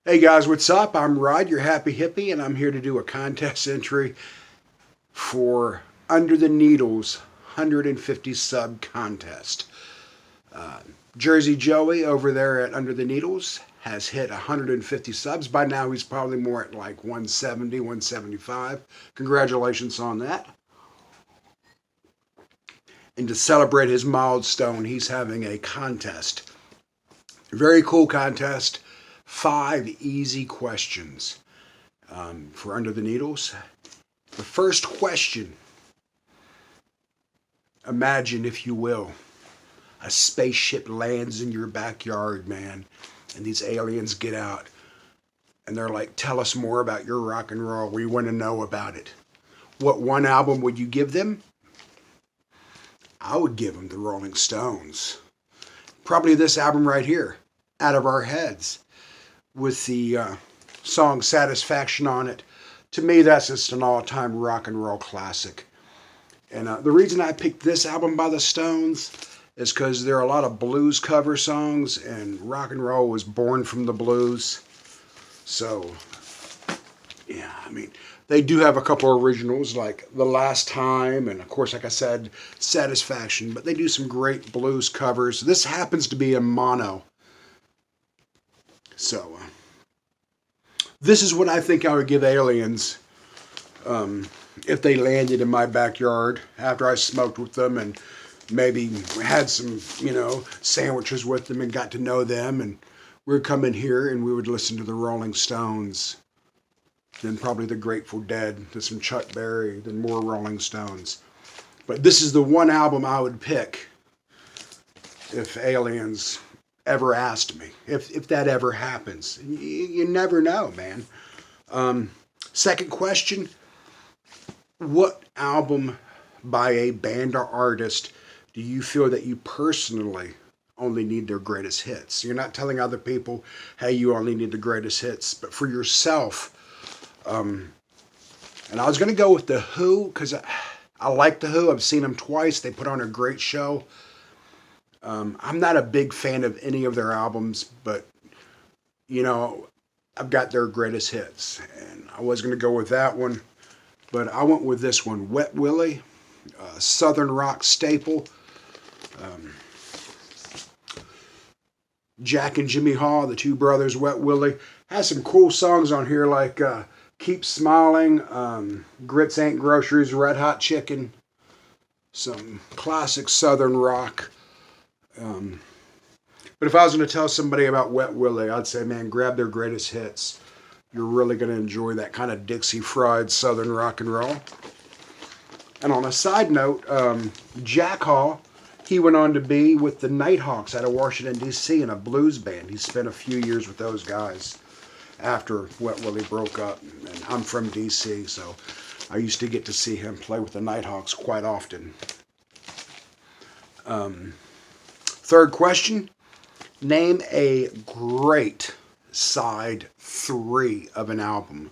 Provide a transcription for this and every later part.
Hey guys, what's up? I'm Rod, your happy hippie, and I'm here to do a contest entry for Under the Needles 150 sub contest. Uh, Jersey Joey over there at Under the Needles has hit 150 subs. By now, he's probably more at like 170, 175. Congratulations on that. And to celebrate his milestone, he's having a contest. Very cool contest. 5 easy questions for Under the Needles. The first question, imagine, if you will, a spaceship lands in your backyard, man, and these aliens get out and they're like, tell us more about your rock and roll. We want to know about it. What one album would you give them? I would give them the Rolling Stones. Probably this album right here, Out of Our Heads, with the song Satisfaction on it. To me, that's just an all-time rock and roll classic. And the reason I picked this album by the Stones is because there are a lot of blues cover songs, and rock and roll was born from the blues. So, yeah, I mean, they do have a couple of originals like The Last Time, and of course, like I said, Satisfaction, but they do some great blues covers. This happens to be a mono. So, this is what I think I would give aliens if they landed in my backyard after I smoked with them and maybe had some, sandwiches with them and got to know them. And we would come in here and we would listen to the Rolling Stones, then probably the Grateful Dead, then some Chuck Berry, then more Rolling Stones. But this is the one album I would pick if aliens ever asked me, if that ever happens. You never know, man. Second question, what album by a band or artist do you feel that you personally only need their greatest hits? You're not telling other people, hey, you only need the greatest hits, but for yourself. And I was going to go with The Who because I like The Who. I've seen them twice. They put on a great show. I'm not a big fan of any of their albums, but, I've got their greatest hits. And I was going to go with that one, but I went with this one, Wet Willie, Southern rock staple. Jack and Jimmy Hall, the two brothers, Wet Willie, has some cool songs on here like Keep Smiling, Grits Ain't Groceries, Red Hot Chicken, some classic Southern rock. But if I was going to tell somebody about Wet Willie, I'd say, man, grab their greatest hits. You're really going to enjoy that kind of Dixie fried Southern rock and roll. And on a side note, Jack Hall, he went on to be with the Nighthawks out of Washington, D.C. in a blues band. He spent a few years with those guys after Wet Willie broke up. And I'm from D.C., so I used to get to see him play with the Nighthawks quite often. Third question, name a great side 3 of an album.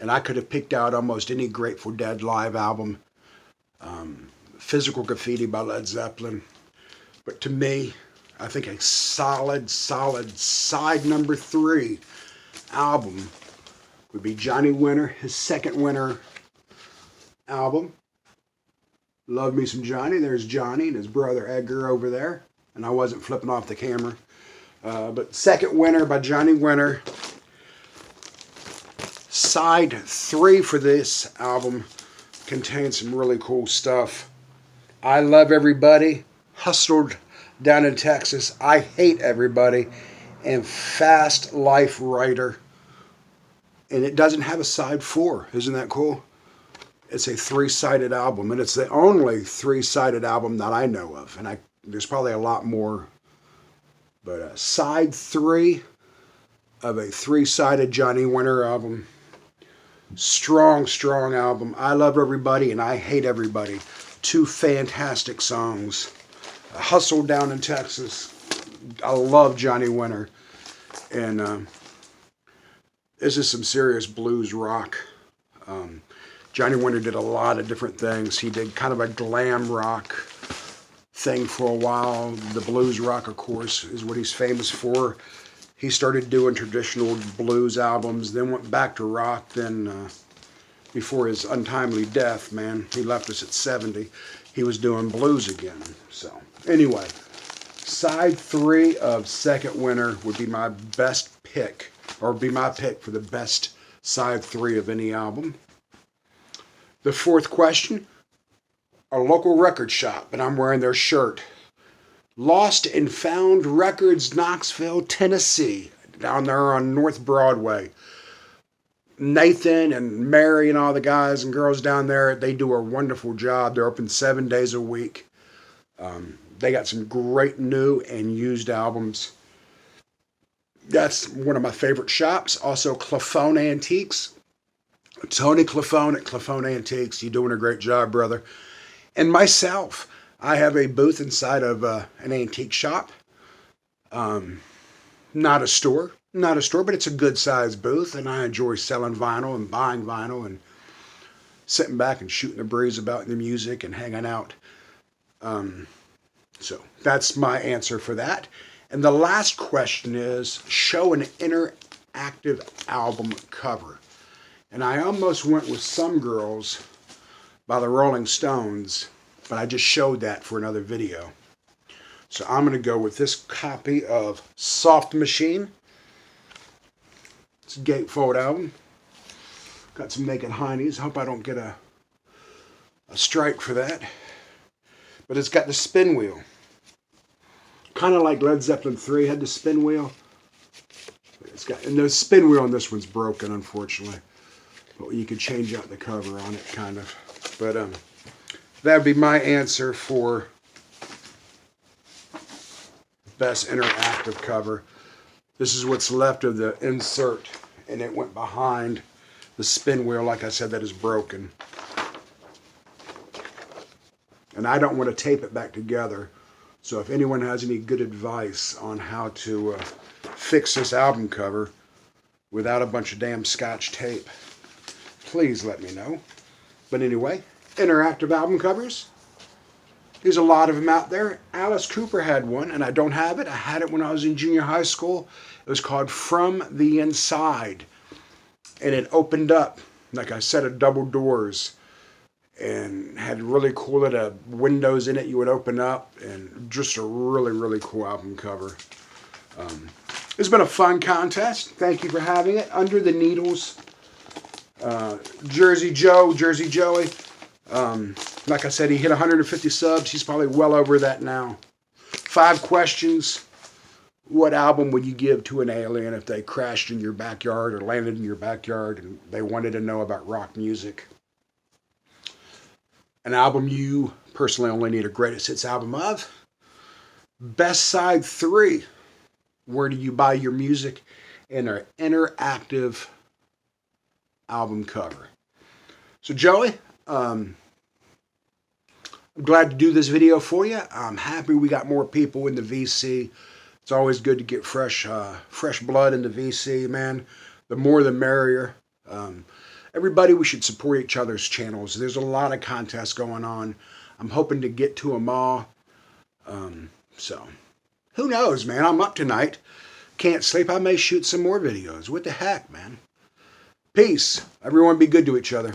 And I could have picked out almost any Grateful Dead live album, Physical Graffiti by Led Zeppelin. But to me, I think a solid side number 3 album would be Johnny Winter, his second Winter album. Love me some Johnny. There's Johnny and his brother Edgar over there. And I wasn't flipping off the camera. But Second Winter by Johnny Winter. Side 3 for this album contains some really cool stuff. I Love Everybody, Hustled Down in Texas, I Hate Everybody, and Fast Life Writer. And it doesn't have a side 4. Isn't that cool? It's a 3-sided album, and it's the only 3-sided album that I know of. And there's probably a lot more. But side 3 of a 3-sided Johnny Winter album. Strong album. I Love Everybody and I Hate Everybody. 2 fantastic songs. Hustle Down in Texas. I love Johnny Winter. And this is some serious blues rock. Johnny Winter did a lot of different things. He did kind of a glam rock thing for a while. The blues rock, of course, is what he's famous for. He started doing traditional blues albums, then went back to rock, then before his untimely death, man, he left us at 70, he was doing blues again. So anyway, side 3 of Second Winter would be my best pick, or be my pick for the best side 3 of any album. The fourth question, a local record shop, and I'm wearing their shirt. Lost and Found Records, Knoxville, Tennessee, down there on North Broadway. Nathan and Mary and all the guys and girls down there, they do a wonderful job. They're open 7 days a week. They got some great new and used albums. That's one of my favorite shops. Also, Clafone Antiques. Tony Clafone at Clafone Antiques. You're doing a great job, brother. And myself, I have a booth inside of an antique shop. Not a store, but it's a good sized booth, and I enjoy selling vinyl and buying vinyl and sitting back and shooting the breeze about the music and hanging out. So that's my answer for that. And the last question is, show an interactive album cover. And I almost went with Some Girls by the Rolling Stones, but I just showed that for another video. So I'm going to go with this copy of Soft Machine. It's a gatefold album. Got some Naked Heinies. Hope I don't get a strike for that. But it's got the spin wheel. Kind of like Led Zeppelin 3 had the spin wheel. And the spin wheel on this one's broken, unfortunately. But you could change out the cover on it, kind of. But that would be my answer for best interactive cover. This is what's left of the insert, and it went behind the spin wheel, like I said, that is broken. And I don't want to tape it back together. So if anyone has any good advice on how to fix this album cover without a bunch of damn Scotch tape, please let me know. But anyway, interactive album covers. There's a lot of them out there. Alice Cooper had one, and I don't have it. I had it when I was in junior high school. It was called From the Inside. And it opened up, like I said, of double doors. And had really cool little windows in it you would open up. And just a really, really cool album cover. It's been a fun contest. Thank you for having it. Under the Needles. Jersey Joey. Like I said, he hit 150 subs. He's probably well over that now. 5 questions. What album would you give to an alien if they crashed in your backyard or landed in your backyard and they wanted to know about rock music? An album you personally only need a greatest hits album of. Best side 3. Where do you buy your music? And an interactive album cover. So Joey, I'm glad to do this video for you. I'm happy we got more people in the VC. It's always good to get fresh blood in the VC, man. The more the merrier. Everybody, we should support each other's channels. There's a lot of contests going on. I'm hoping to get to them all. So, who knows, man? I'm up tonight. Can't sleep. I may shoot some more videos. What the heck, man? Peace. Everyone be good to each other.